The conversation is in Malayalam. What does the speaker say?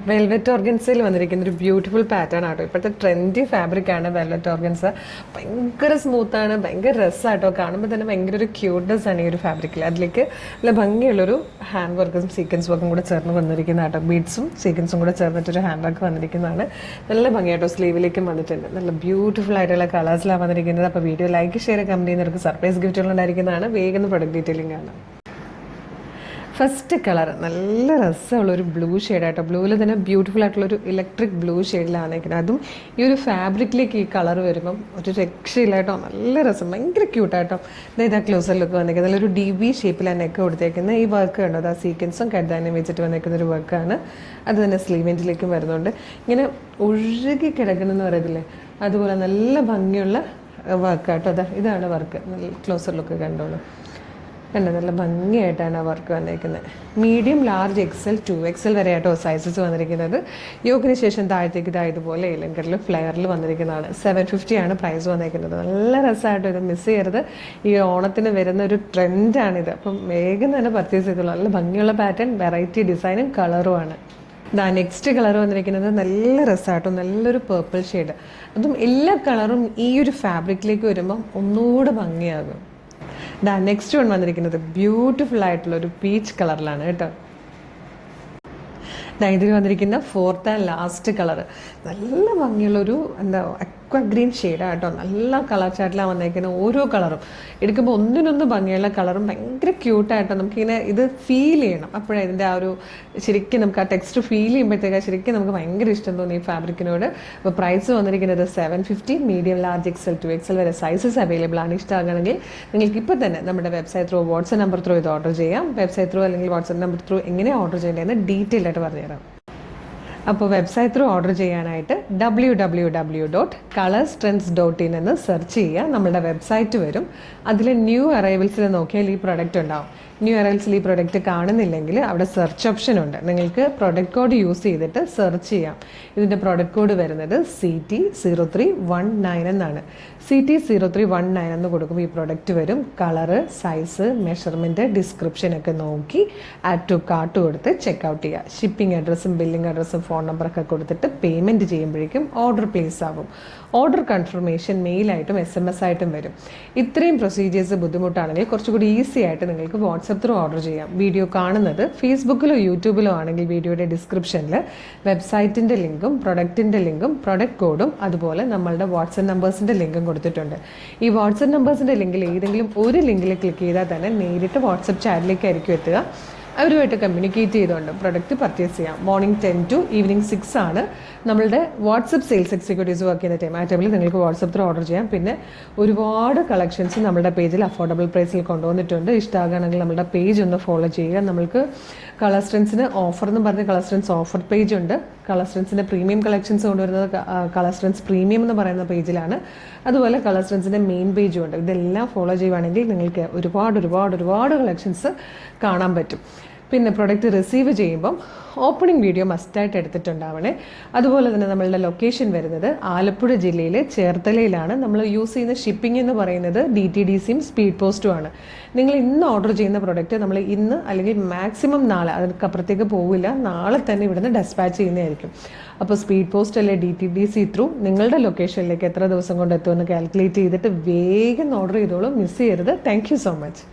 വെൽവെറ്റ് ഓർഗൻസയിൽ വന്നിരിക്കുന്ന ഒരു ബ്യൂട്ടിഫുൾ പാറ്റേൺ ആട്ടോ. ഇപ്പോഴത്തെ ട്രെൻഡി ഫാബ്രിക് ആണ് വെൽവെറ്റ് ഓർഗൻസ. ഭയങ്കര സ്മൂത്താണ്, ഭയങ്കര രസമാട്ടോ. കാണുമ്പോൾ തന്നെ ഭയങ്കര ഒരു ക്യൂട്ട്നെസ് ആണ് ഈ ഒരു ഫാബ്രിക്കിൽ. അതിലേക്ക് നല്ല ഭംഗിയുള്ളൊരു ഹാൻഡ് വർക്കും സീക്വൻസ് വർക്കും കൂടെ ചേർന്ന് വന്നിരിക്കുന്ന ആട്ടോ. ബീഡ്സും സീക്വൻസും കൂടെ ചേർന്നിട്ടൊരു ഹാൻഡ് വർക്ക് വന്നിരിക്കുന്നതാണ്. നല്ല ഭംഗിയാട്ടോ. സ്ലീവിലേക്കും വന്നിട്ടുണ്ട്. നല്ല ബ്യൂട്ടിഫുൾ ആയിട്ടുള്ള കളേഴ്സിലാണ് വന്നിരിക്കുന്നത്. അപ്പോൾ വീഡിയോ ലൈക്ക് ഷെയർ കമൻറ്റ് ചെയ്യുന്നവർക്ക് സർപ്രൈസ് ഗിഫ്റ്റുകളുണ്ടായിരിക്കുന്നതാണ്. വേഗം പ്രൊഡക്റ്റ് ഡീറ്റെയിലിംഗ് ആണ്. ഫസ്റ്റ് കളർ നല്ല രസമുള്ളൊരു ബ്ലൂ ഷെയ്ഡായിട്ടോ. ബ്ലൂവിൽ തന്നെ ബ്യൂട്ടിഫുൾ ആയിട്ടുള്ളൊരു ഇലക്ട്രിക് ബ്ലൂ ഷെയ്ഡിലാണ് നിൽക്കുന്നത്. അതും ഈ ഒരു ഫാബ്രിക്കിലേക്ക് ഈ കളർ വരുമ്പം ഒരു രക്ഷയില്ലായിട്ടോ. നല്ല രസം, ഭയങ്കര ക്യൂട്ടായിട്ടോ. ഇതാ ക്ലോസർ ലുക്ക് വന്നിരിക്കുന്നത്. നല്ലൊരു DB ഷേപ്പിലാണ് നെക്ക് കൊടുത്തേക്കുന്നത്. ഈ വർക്ക് കണ്ടോ, അത് ആ സീക്വൻസും കഡ്ദാനും വെച്ചിട്ട് വന്നിരിക്കുന്ന ഒരു വർക്കാണ്. അത് തന്നെ സ്ലീവെൻറ്റിലേക്കും വരുന്നുണ്ട്. ഇങ്ങനെ ഒഴുകി കിടക്കണമെന്ന് പറയത്തില്ലേ, അതുപോലെ നല്ല ഭംഗിയുള്ള വർക്കാട്ടോ. ഇതാണ് വർക്ക്. നല്ല ക്ലോസർ ലുക്ക് കണ്ടോളൂ. കണ്ടോ, നല്ല ഭംഗിയായിട്ടാണ് ആ വർക്ക് വന്നിരിക്കുന്നത്. മീഡിയം, ലാർജ്, XL, 2XL വരെ ആയിട്ടോ സൈസസ് വന്നിരിക്കുന്നത്. യോക്കിന് ശേഷം താഴത്തേക്ക് ഇതുപോലെ ഇലങ്കറിൽ ഫ്ലെയറിൽ വന്നിരിക്കുന്നതാണ്. 750 ആണ് പ്രൈസ് വന്നിരിക്കുന്നത്. നല്ല രസമായിട്ടോ. ഇത് മിസ് ചെയ്യരുത്. ഈ ഓണത്തിന് വരുന്ന ഒരു ട്രെൻഡാണിത്. അപ്പം വേഗം തന്നെ പർച്ചേസ് ചെയ്തോളൂ. നല്ല ഭംഗിയുള്ള പാറ്റേൺ, വെറൈറ്റി ഡിസൈനും കളറുമാണ്. നെക്സ്റ്റ് കളർ വന്നിരിക്കുന്നത് നല്ല രസമാട്ടോ. നല്ലൊരു പേർപ്പിൾ ഷെയ്ഡ്. അതും എല്ലാ കളറും ഈ ഒരു ഫാബ്രിക്കിലേക്ക് വരുമ്പം ഒന്നുകൂടെ ഭംഗിയാകും. നെക്സ്റ്റ് വൺ വന്നിരിക്കുന്നത് ബ്യൂട്ടിഫുൾ ആയിട്ടുള്ള ഒരു പീച്ച് കളറിലാണ് കേട്ടോ. ഇതിൽ വന്നിരിക്കുന്ന ഫോർത്ത് ആൻഡ് ലാസ്റ്റ് കളർ നല്ല ഭംഗിയുള്ളൊരു അക്വ ഗ്രീൻ ഷെയ്ഡാണ് കേട്ടോ. നല്ല കളർ ചാർട്ടിലാണ് വന്നിരിക്കുന്ന. ഓരോ കളറും എടുക്കുമ്പോൾ ഒന്നിനൊന്ന് ഭംഗിയുള്ള കളറും ഭയങ്കര ക്യൂട്ടായിട്ടോ. നമുക്കിങ്ങനെ ഇത് ഫീൽ ചെയ്യണം. അപ്പോഴേ ഇതിൻ്റെ ആ ഒരു ശരിക്കും നമുക്ക് ആ ടെക്സ്റ്റ് ഫീൽ ചെയ്യുമ്പോഴത്തേക്ക് ശരിക്കും നമുക്ക് ഭയങ്കര ഇഷ്ടം തോന്നി ഈ ഫാബ്രിക്കിനോട്. അപ്പോൾ പ്രൈസ് വന്നിരിക്കുന്നത് 750. മീഡിയം, ലാർജ്, XL, 2XL വരെ സൈസസ് അവൈലബിൾ ആണ്. ഇഷ്ടമാകണമെങ്കിൽ നിങ്ങൾക്ക് ഇപ്പോൾ തന്നെ നമ്മുടെ website through, WhatsApp number through ഇത് ഓർഡർ ചെയ്യാം. വെബ്സൈറ്റ് ത്രൂ അല്ലെങ്കിൽ വാട്സ്ആപ്പ് നമ്പർ ത്രൂ എങ്ങനെയാണ് ഓർഡർ ചെയ്യേണ്ടതെന്ന് ഡീറ്റെയിൽ ആയിട്ട് പറഞ്ഞുതരാം. അപ്പോൾ വെബ്സൈറ്റ് ത്രൂ ഓർഡർ ചെയ്യാനായിട്ട് www.colorstrends.in എന്ന് സെർച്ച് ചെയ്യുക. നമ്മുടെ വെബ്സൈറ്റ് വരും. അതിൽ ന്യൂ അറൈവൽസിൽ നോക്കിയാൽ ഈ പ്രൊഡക്റ്റ് ഉണ്ടാവും. ന്യൂ അറൈവൽസിൽ ഈ പ്രൊഡക്റ്റ് കാണുന്നില്ലെങ്കിൽ അവിടെ സെർച്ച് ഓപ്ഷൻ ഉണ്ട്. നിങ്ങൾക്ക് പ്രൊഡക്റ്റ് കോഡ് യൂസ് ചെയ്തിട്ട് സെർച്ച് ചെയ്യാം. ഇതിൻ്റെ പ്രൊഡക്റ്റ് കോഡ് വരുന്നത് CT0319 എന്നാണ്. CT0319 എന്ന് കൊടുക്കുമ്പോൾ ഈ പ്രൊഡക്റ്റ് വരും. കളറ്, സൈസ്, മെഷർമെൻറ്റ്, ഡിസ്ക്രിപ്ഷനൊക്കെ നോക്കി ആഡ് ടു കാർട്ട് കൊടുത്ത് ചെക്കൗട്ട് ചെയ്യുക. ഷിപ്പിംഗ് അഡ്രസ്സും ബില്ലിംഗ് അഡ്രസ്സും ഫോൺ നമ്പറൊക്കെ കൊടുത്തിട്ട് പേയ്മെൻറ്റ് ചെയ്യുമ്പോഴേക്കും ഓർഡർ പ്ലേസ് ആകും. ഓർഡർ കൺഫർമേഷൻ മെയിലായിട്ടും SMS ആയിട്ടും വരും. ഇത്രയും പ്രൊസീജിയേഴ്സ് ബുദ്ധിമുട്ടാണെങ്കിൽ കുറച്ചുകൂടി ഈസി ആയിട്ട് നിങ്ങൾക്ക് വാട്സപ്പ് ത്രൂ ഓർഡർ ചെയ്യാം. വീഡിയോ കാണുന്നത് ഫേസ്ബുക്കിലോ യൂട്യൂബിലോ ആണെങ്കിൽ വീഡിയോയുടെ ഡിസ്ക്രിപ്ഷനിൽ വെബ്സൈറ്റിൻ്റെ ലിങ്കും പ്രൊഡക്റ്റിൻ്റെ ലിങ്കും പ്രൊഡക്റ്റ് കോഡും അതുപോലെ നമ്മളുടെ വാട്സപ്പ് നമ്പേഴ്സിൻ്റെ ലിങ്കും കൊടുത്തിട്ടുണ്ട്. ഈ വാട്സപ്പ് നമ്പേഴ്സിൻ്റെ ലിങ്കിൽ ഏതെങ്കിലും ഒരു ലിങ്കിൽ ക്ലിക്ക് ചെയ്താൽ തന്നെ നേരിട്ട് വാട്സപ്പ് ചാറ്റിലേക്കായിരിക്കും എത്തുക. അവരുമായിട്ട് കമ്മ്യൂണിക്കേറ്റ് ചെയ്തുകൊണ്ട് പ്രൊഡക്റ്റ് പർച്ചേസ് ചെയ്യാം. മോർണിംഗ് 10 to ഈവനിങ് 6 ആണ് നമ്മളുടെ വാട്സപ്പ് സെയിൽസ് എക്സിക്യൂട്ടീവ്സ് വർക്ക് ചെയ്യുന്ന ടൈം. ആ ടൈമിൽ നിങ്ങൾക്ക് വാട്സപ്പ് ത്രൂ ഓർഡർ ചെയ്യാം. പിന്നെ ഒരുപാട് കളക്ഷൻസ് നമ്മുടെ പേജിൽ അഫോർഡബിൾ പ്രൈസിൽ കൊണ്ടുവന്നിട്ടുണ്ട്. ഇഷ്ടമാകുകയാണെങ്കിൽ നമ്മുടെ പേജ് ഒന്ന് ഫോളോ ചെയ്യുക. നമ്മൾക്ക് കളർസ്ട്രെൻസിന് ഓഫർ എന്ന് പറഞ്ഞ് കളർസ്ട്രെൻസ് ഓഫർ പേജ് ഉണ്ട്. കളർസ്ട്രെൻസിൻ്റെ പ്രീമിയം കളക്ഷൻസ് കൊണ്ടുവരുന്നത് കളർസ്ട്രെൻസ് പ്രീമിയം എന്ന് പറയുന്ന പേജിലാണ്. അതുപോലെ കളർസ്ട്രെൻസിൻ്റെ മെയിൻ പേജും ഉണ്ട്. ഇതെല്ലാം ഫോളോ ചെയ്യുവാണെങ്കിൽ നിങ്ങൾക്ക് ഒരുപാട് കളക്ഷൻസ് കാണാൻ പറ്റും. പിന്നെ പ്രൊഡക്റ്റ് റിസീവ് ചെയ്യുമ്പം ഓപ്പണിംഗ് വീഡിയോ മസ്റ്റായിട്ട് എടുത്തിട്ടുണ്ടാവണേ. അതുപോലെ തന്നെ നമ്മളുടെ ലൊക്കേഷൻ വരുന്നത് ആലപ്പുഴ ജില്ലയിലെ ചേർത്തലയിലാണ്. നമ്മൾ യൂസ് ചെയ്യുന്ന ഷിപ്പിംഗ് എന്ന് പറയുന്നത് DTDCയും സ്പീഡ് പോസ്റ്റും ആണ്. നിങ്ങൾ ഇന്ന് ഓർഡർ ചെയ്യുന്ന പ്രൊഡക്റ്റ് നമ്മൾ ഇന്ന് അല്ലെങ്കിൽ മാക്സിമം നാളെ, അതിനപ്പുറത്തേക്ക് പോവില്ല, നാളെ തന്നെ ഇവിടുന്ന് ഡെസ്പാച്ച് ചെയ്യുന്നതായിരിക്കും. അപ്പോൾ സ്പീഡ് പോസ്റ്റ് അല്ലെ DTDC ത്രൂ നിങ്ങളുടെ ലൊക്കേഷനിലേക്ക് എത്ര ദിവസം കൊണ്ട് എത്തുമെന്ന് കാൽക്കുലേറ്റ് ചെയ്തിട്ട് വേഗം ഓർഡർ ചെയ്തോളൂ. മിസ് ചെയ്യരുത്. Thank you so much.